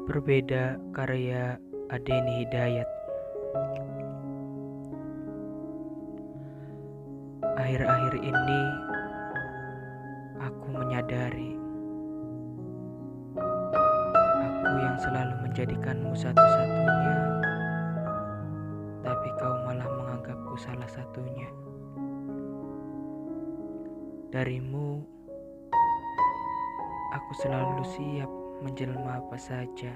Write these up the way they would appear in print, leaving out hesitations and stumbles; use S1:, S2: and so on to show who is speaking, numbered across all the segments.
S1: Berbeda karya Adeni Hidayat. Akhir-akhir ini aku menyadari aku yang selalu menjadikanmu satu-satunya, tapi kau malah menganggapku salah satunya. Darimu, aku selalu siap menjelma apa saja,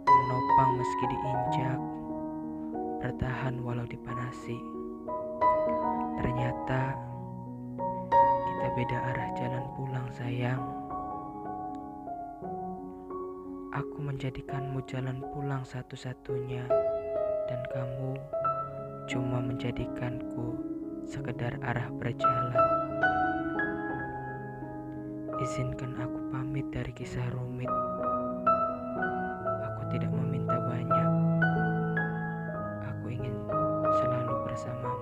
S1: menopang meski diinjak, bertahan walau dipanasi. Ternyata kita beda arah jalan pulang, sayang. Aku menjadikanmu jalan pulang satu-satunya, dan kamu cuma menjadikanku sekedar arah berjalan. Izinkan aku pamit dari kisah rumit. Aku tidak meminta banyak. Aku ingin selalu bersamamu.